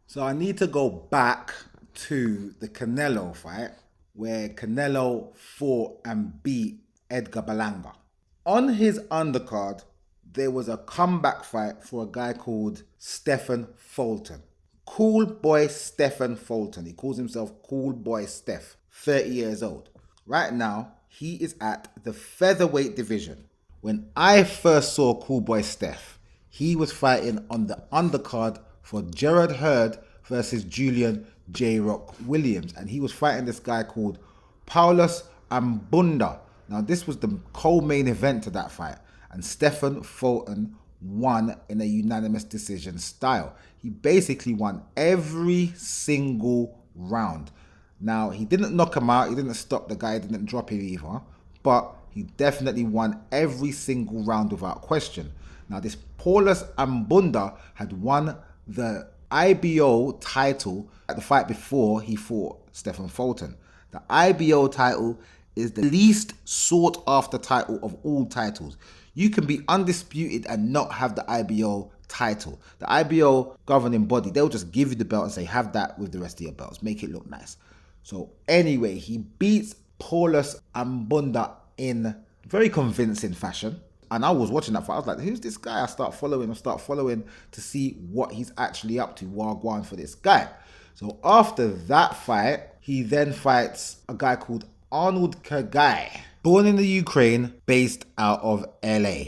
So I need to go back to the Canelo fight where Canelo fought and beat Edgar Berlanga. On his undercard, there was a comeback fight for a guy called Stephen Fulton. Cool boy Stephen Fulton. He calls himself Cool Boy Steph, 30 years old. Right now, he is at the featherweight division. When I first saw Cool Boy Steph, he was fighting on the undercard for Gerard Hurd versus Julian J. Rock Williams. And he was fighting this guy called Paulus Ambunda. Now, this was the co-main event to that fight. And Stephen Fulton won in a unanimous decision style. He basically won every single round. Now, he didn't knock him out. He didn't stop the guy. He didn't drop him either. But he definitely won every single round without question. Now, this Paulus Ambunda had won the IBO title at the fight before he fought Stephen Fulton. The IBO title is the least sought after title of all titles. You can be undisputed and not have the IBO title. The IBO governing body, they'll just give you the belt and say, have that with the rest of your belts. Make it look nice. So anyway, he beats Paulus Ambunda in very convincing fashion. And I was watching that fight. I was like, who's this guy? I start following to see what he's actually up to. Wagwan for this guy. So after that fight, he then fights a guy called Arnold Kagai, born in the Ukraine, based out of LA,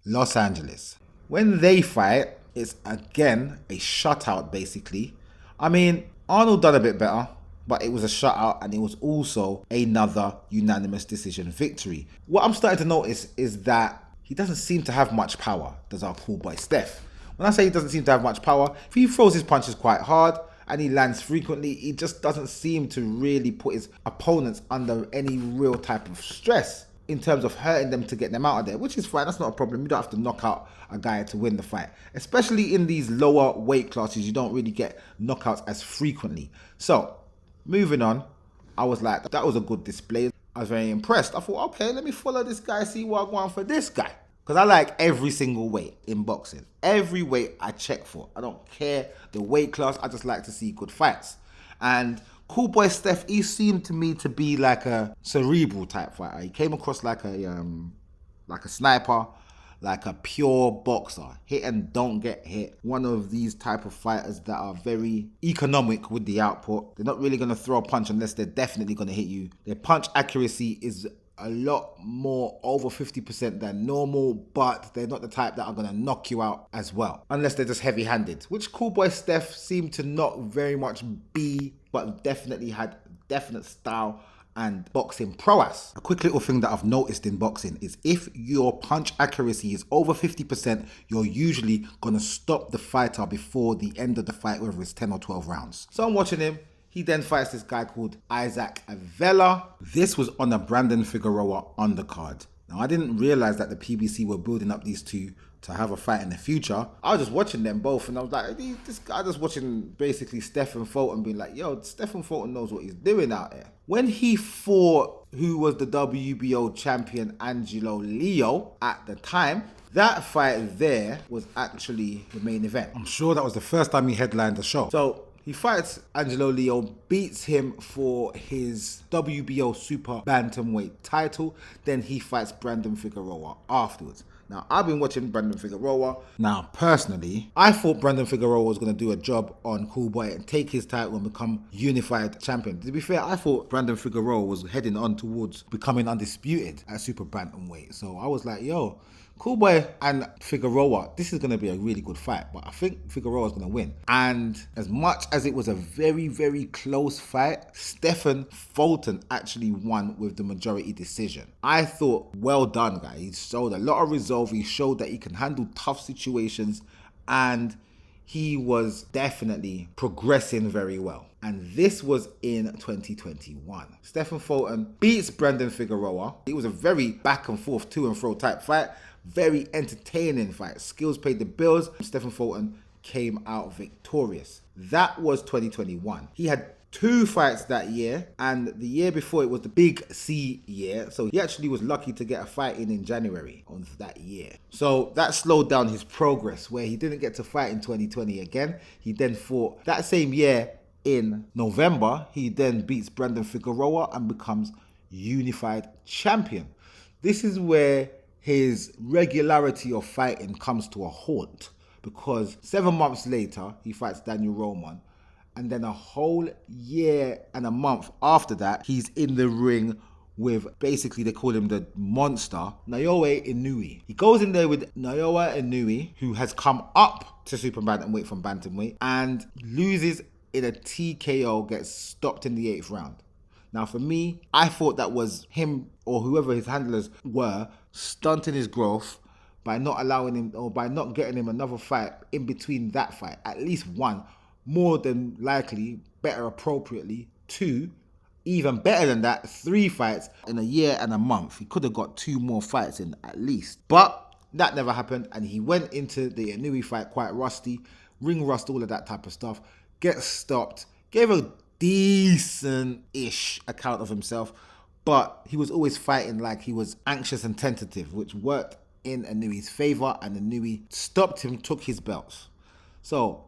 Los Angeles. When they fight, it's again a shutout basically. I mean, Arnold done a bit better, but it was a shutout and it was also another unanimous decision victory. What I'm starting to notice is that he doesn't seem to have much power, does our cool boy Steph. When I say he doesn't seem to have much power, if he throws his punches quite hard and he lands frequently, he just doesn't seem to really put his opponents under any real type of stress in terms of hurting them to get them out of there, which is fine. That's not a problem. You don't have to knock out a guy to win the fight. Especially in these lower weight classes, you don't really get knockouts as frequently. So, moving on, I was like, that was a good display. I was very impressed. I thought, okay, let me follow this guy, see what I want for this guy. Because I like every single weight in boxing. Every weight I check for. I don't care the weight class. I just like to see good fights. And Cool Boy Steph, he seemed to me to be like a cerebral type fighter. He came across like a sniper, like a pure boxer. Hit and don't get hit. One of these type of fighters that are very economic with the output. They're not really going to throw a punch unless they're definitely going to hit you. Their punch accuracy is a lot more over 50% than normal, but they're not the type that are going to knock you out as well, unless they're just heavy-handed, which Cool Boy Steph seemed to not very much be, but definitely had definite style and boxing prowess. A quick little thing that I've noticed in boxing is if your punch accuracy is over 50%, you're usually going to stop the fighter before the end of the fight, whether it's 10 or 12 rounds. So I'm watching him. He then fights this guy called Isaac Avella. This was on a Brandon Figueroa undercard. Now, I didn't realize that the PBC were building up these two to have a fight in the future. I was just watching them both and I was like, this guy just watching basically Stephen Fulton being like, yo, Stephen Fulton knows what he's doing out there. When he fought who was the WBO champion Angelo Leo at the time, that fight there was actually the main event. I'm sure that was the first time he headlined the show. So he fights Angelo Leo, beats him for his WBO Super Bantamweight title. Then he fights Brandon Figueroa afterwards. Now, I've been watching Brandon Figueroa. Now, personally, I thought Brandon Figueroa was going to do a job on Cool Boy and take his title and become unified champion. To be fair, I thought Brandon Figueroa was heading on towards becoming undisputed at Super Bantamweight. So I was like, yo, Cool Boy and Figueroa, this is going to be a really good fight, but I think Figueroa is going to win. And as much as it was a very, very close fight, Stephen Fulton actually won with the majority decision. I thought, well done, guy. He showed a lot of resolve. He showed that he can handle tough situations, and he was definitely progressing very well. And this was in 2021. Stephen Fulton beats Brandon Figueroa. It was a very back and forth, to and fro type fight. Very entertaining fight. Skills paid the bills. Stephen Fulton came out victorious. That was 2021. He had 2 fights that year, and the year before it was the Big C year, so he actually was lucky to get a fight in January on that year. So that slowed down his progress, where he didn't get to fight in 2020 again. He then fought that same year in November. He then beats Brandon Figueroa and becomes unified champion. This is where his regularity of fighting comes to a halt, because 7 months later he fights Daniel Roman, and then a whole year and a month after that he's in the ring with, basically they call him the monster, Naoya Inoue. He goes in there with Naoya Inoue, who has come up to super bantamweight from bantamweight, and loses in a TKO, gets stopped in the 8th round. Now for me, I thought that was him, or whoever his handlers were, stunting his growth by not allowing him, or by not getting him another fight in between that fight. At least one, more than likely, better appropriately, 2, even better than that, 3 fights in a year and a month. He could have got 2 more fights in at least. But that never happened, and he went into the Inoue fight quite rusty, ring rust, all of that type of stuff, gets stopped, gave a decent-ish account of himself, but he was always fighting like he was anxious and tentative, which worked in Inoue's favor, and Inoue stopped him, took his belts. So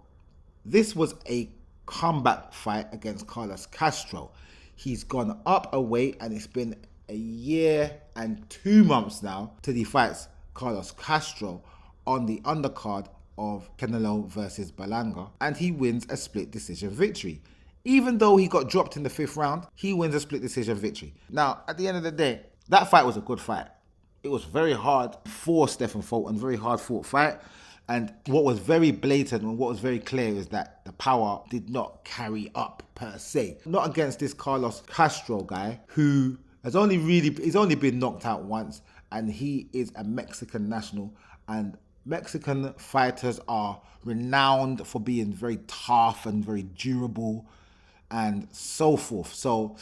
this was a comeback fight against Carlos Castro. He's gone up a weight, and it's been a year and 2 months now till he fights Carlos Castro on the undercard of Canelo versus Berlanga, and he wins a split decision victory. Even though he got dropped in the 5th round, he wins a split decision victory. Now, at the end of the day, that fight was a good fight. It was very hard for Stephen Fulton, very hard fought fight. And what was very blatant and what was very clear is that the power did not carry up per se. Not against this Carlos Castro guy, who he's only been knocked out once, and he is a Mexican national, and Mexican fighters are renowned for being very tough and very durable and so forth. So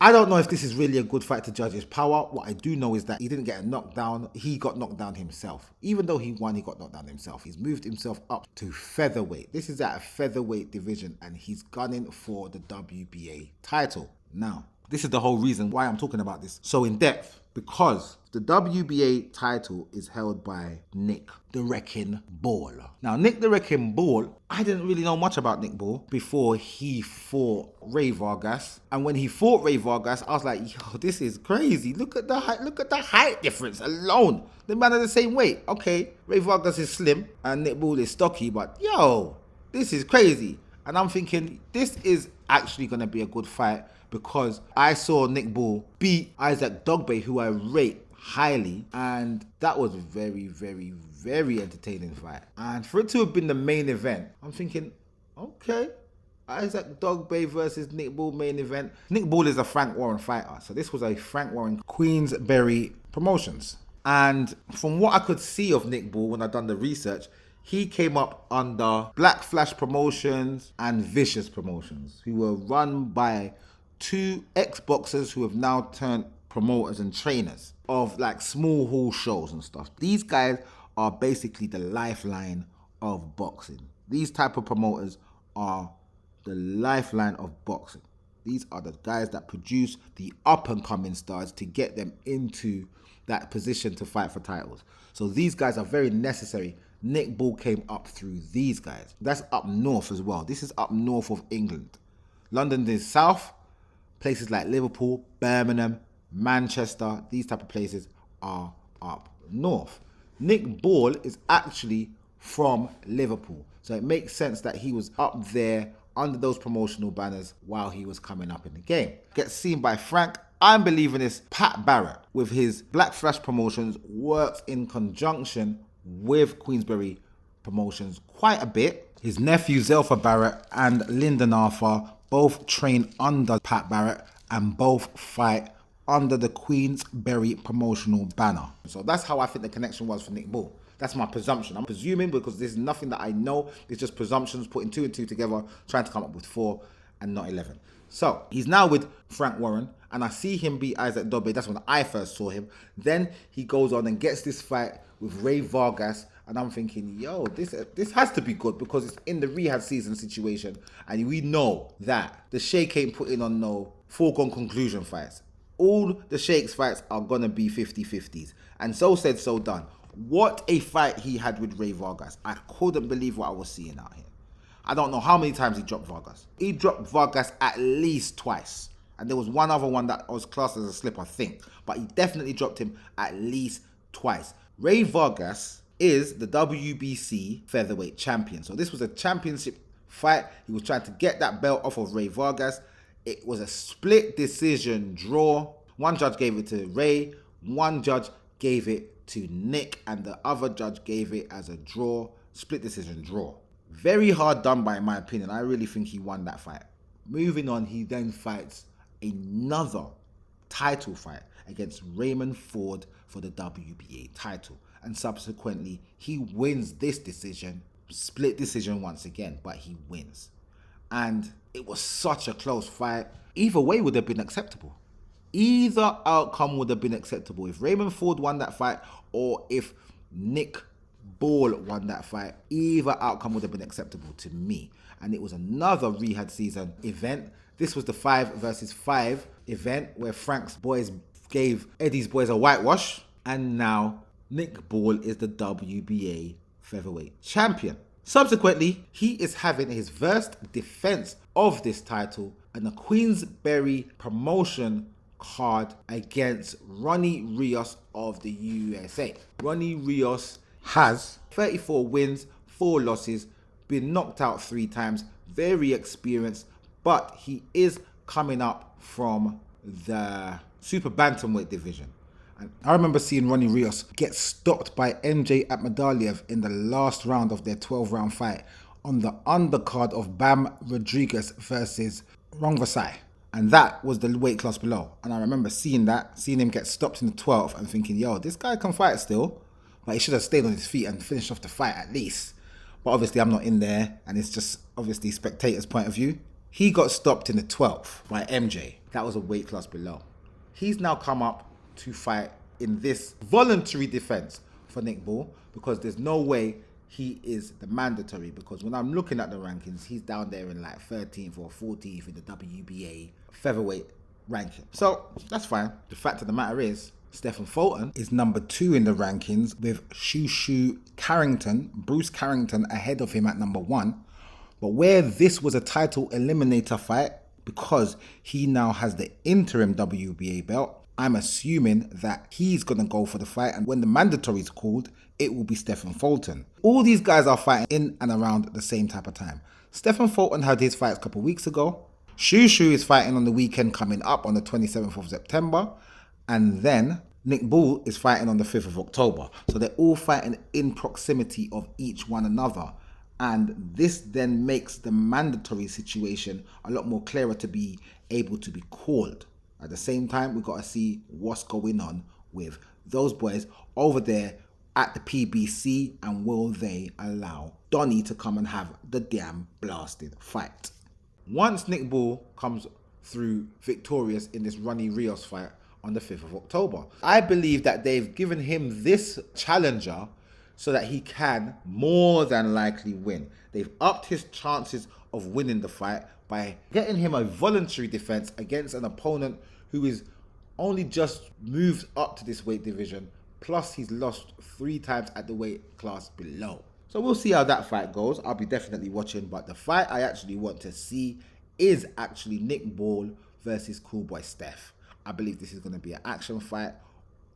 I don't know if this is really a good fight to judge his power. What I do know is that he didn't get a knockdown. He got knocked down himself. Even though he won, he got knocked down himself. He's moved himself up to featherweight. This is at a featherweight division, and he's gunning for the WBA title. Now, this is the whole reason why I'm talking about this so in depth, because the WBA title is held by Nick the Wrecking Ball. Now, Nick the Wrecking Ball, I didn't really know much about Nick Ball before he fought Ray Vargas. And when he fought Ray Vargas, I was like, yo, this is crazy. Look at the height difference alone. The man are the same weight. Okay, Ray Vargas is slim and Nick Ball is stocky, but yo, this is crazy. And I'm thinking, this is actually going to be a good fight, because I saw Nick Ball beat Isaac Dogboe, who I rate highly, and that was a very, very, very entertaining fight. And for it to have been the main event, I'm thinking, okay, Isaac Dogboe versus Nick Ball main event. Nick Ball is a Frank Warren fighter, so this was a Frank Warren Queensberry Promotions. And from what I could see of Nick Ball when I done the research, he came up under Black Flash Promotions and Vicious Promotions, who were run by 2 ex-boxers who have now turned promoters and trainers of like small hall shows and stuff. These guys are basically the lifeline of boxing. These type of promoters are the lifeline of boxing. These are the guys that produce the up-and-coming stars to get them into that position to fight for titles. So these guys are very necessary. Nick Ball came up through these guys. That's up north as well. This is up north of England. London is south. Places like Liverpool, Birmingham, Manchester, these type of places are up north. Nick Ball is actually from Liverpool, so it makes sense that he was up there under those promotional banners while he was coming up in the game. Gets seen by Frank. I'm believing this Pat Barrett, with his Black Flash Promotions, works in conjunction with Queensberry Promotions quite a bit. His nephew Zelfa Barrett and Lyndon Arthur both train under Pat Barrett and both fight under the Queensberry promotional banner. So that's how I think the connection was for Nick Ball. That's my presumption. I'm presuming, because there's nothing that I know. It's just presumptions, putting 2 and 2 together, trying to come up with 4 and not 11. So he's now with Frank Warren, and I see him beat Isaac Dogboe. That's when I first saw him. Then he goes on and gets this fight with Ray Vargas, And I'm thinking, yo, this has to be good because it's in the rehab season situation. And we know that the Sheikh ain't putting on no foregone conclusion fights. All the Sheikh's fights are going to be 50-50s. And so said, so done. What a fight he had with Ray Vargas. I couldn't believe what I was seeing out here. I don't know how many times he dropped Vargas. He dropped Vargas at least twice. And there was one other one that was classed as a slip, I think. But he definitely dropped him at least twice. Ray Vargas is the WBC featherweight champion. So this was a championship fight. He was trying to get that belt off of Ray Vargas. It was a split decision draw. One judge gave it to Ray. One judge gave it to Nick. And the other judge gave it as a draw. Split decision draw. Very hard done by, in my opinion. I really think he won that fight. Moving on, he then fights another title fight against Raymond Ford for the WBA title. And subsequently, he wins this decision, split decision once again, but he wins. And it was such a close fight. Either way would have been acceptable. Either outcome would have been acceptable. If Raymond Ford won that fight or if Nick Ball won that fight, either outcome would have been acceptable to me. And it was another rehab season event. This was the 5 versus 5 event where Frank's boys gave Eddie's boys a whitewash. And now Nick Ball is the WBA featherweight champion. Subsequently, he is having his first defense of this title in the Queensberry promotion card against Ronnie Rios of the USA. Ronnie Rios has 34 wins, 4 losses, been knocked out 3 times, very experienced, but he is coming up from the super bantamweight division. And I remember seeing Ronnie Rios get stopped by MJ Akhmadaliev in the last round of their 12-round fight on the undercard of Bam Rodriguez versus Rongvasai. And that was the weight class below. And I remember seeing him get stopped in the 12th and thinking, yo, this guy can fight still. But he should have stayed on his feet and finished off the fight at least. But obviously I'm not in there and it's just obviously spectators' point of view. He got stopped in the 12th by MJ. That was a weight class below. He's now come up to fight in this voluntary defense for Nick Ball because there's no way he is the mandatory, because when I'm looking at the rankings, he's down there in like 13th or 14th in the WBA featherweight ranking. So that's fine. The fact of the matter is, Stephen Fulton is number 2 in the rankings with Bruce Carrington ahead of him at number 1. But where this was a title eliminator fight, because he now has the interim WBA belt, I'm assuming that he's going to go for the fight. And when the mandatory is called, it will be Stephen Fulton. All these guys are fighting in and around the same type of time. Stephen Fulton had his fight a couple of weeks ago. Shushu is fighting on the weekend coming up on the 27th of September. And then Nick Ball is fighting on the 5th of October. So they're all fighting in proximity of each one another. And this then makes the mandatory situation a lot more clearer to be able to be called. At the same time, we've got to see what's going on with those boys over there at the PBC, and will they allow Donnie to come and have the damn blasted fight. Once Nick Ball comes through victorious in this Ronnie Rios fight on the 5th of October, I believe that they've given him this challenger so that he can more than likely win. They've upped his chances of winning the fight by getting him a voluntary defense against an opponent who is only just moved up to this weight division, plus he's lost 3 times at the weight class below. So we'll see how that fight goes. I'll be definitely watching, but the fight I actually want to see is actually Nick Ball versus Cool Boy Steph. I believe this is going to be an action fight,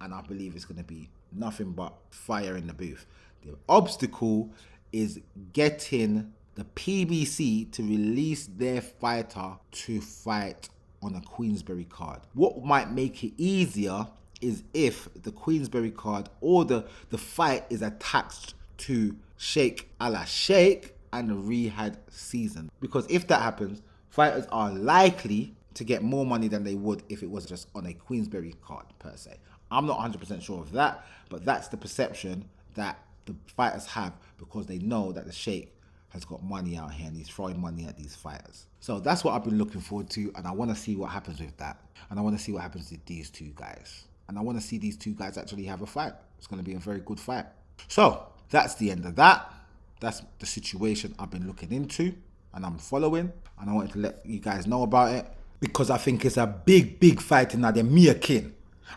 and I believe it's going to be nothing but fire in the booth. The obstacle is getting the PBC to release their fighter to fight on a Queensberry card. What might make it easier is if the Queensberry card or the fight is attached to Sheikh Ala Sheikh and the rehab season. Because if that happens, fighters are likely to get more money than they would if it was just on a Queensberry card per se. I'm not 100% sure of that, but that's the perception that the fighters have because they know that the Sheikh has got money out here and he's throwing money at these fighters. So that's what I've been looking forward to, and I want to see what happens with that. And I want to see what happens with these 2 guys. And I want to see these 2 guys actually have a fight. It's going to be a very good fight. So that's the end of that. That's the situation I've been looking into and I'm following. And I wanted to let you guys know about it because I think it's a big fight in the mere kin.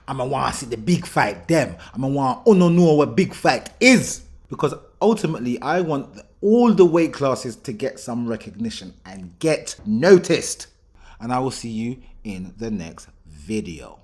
I'ma want to see the big fight them. I'ma want to know what big fight is. Because ultimately, I want all the weight classes to get some recognition and get noticed. And I will see you in the next video.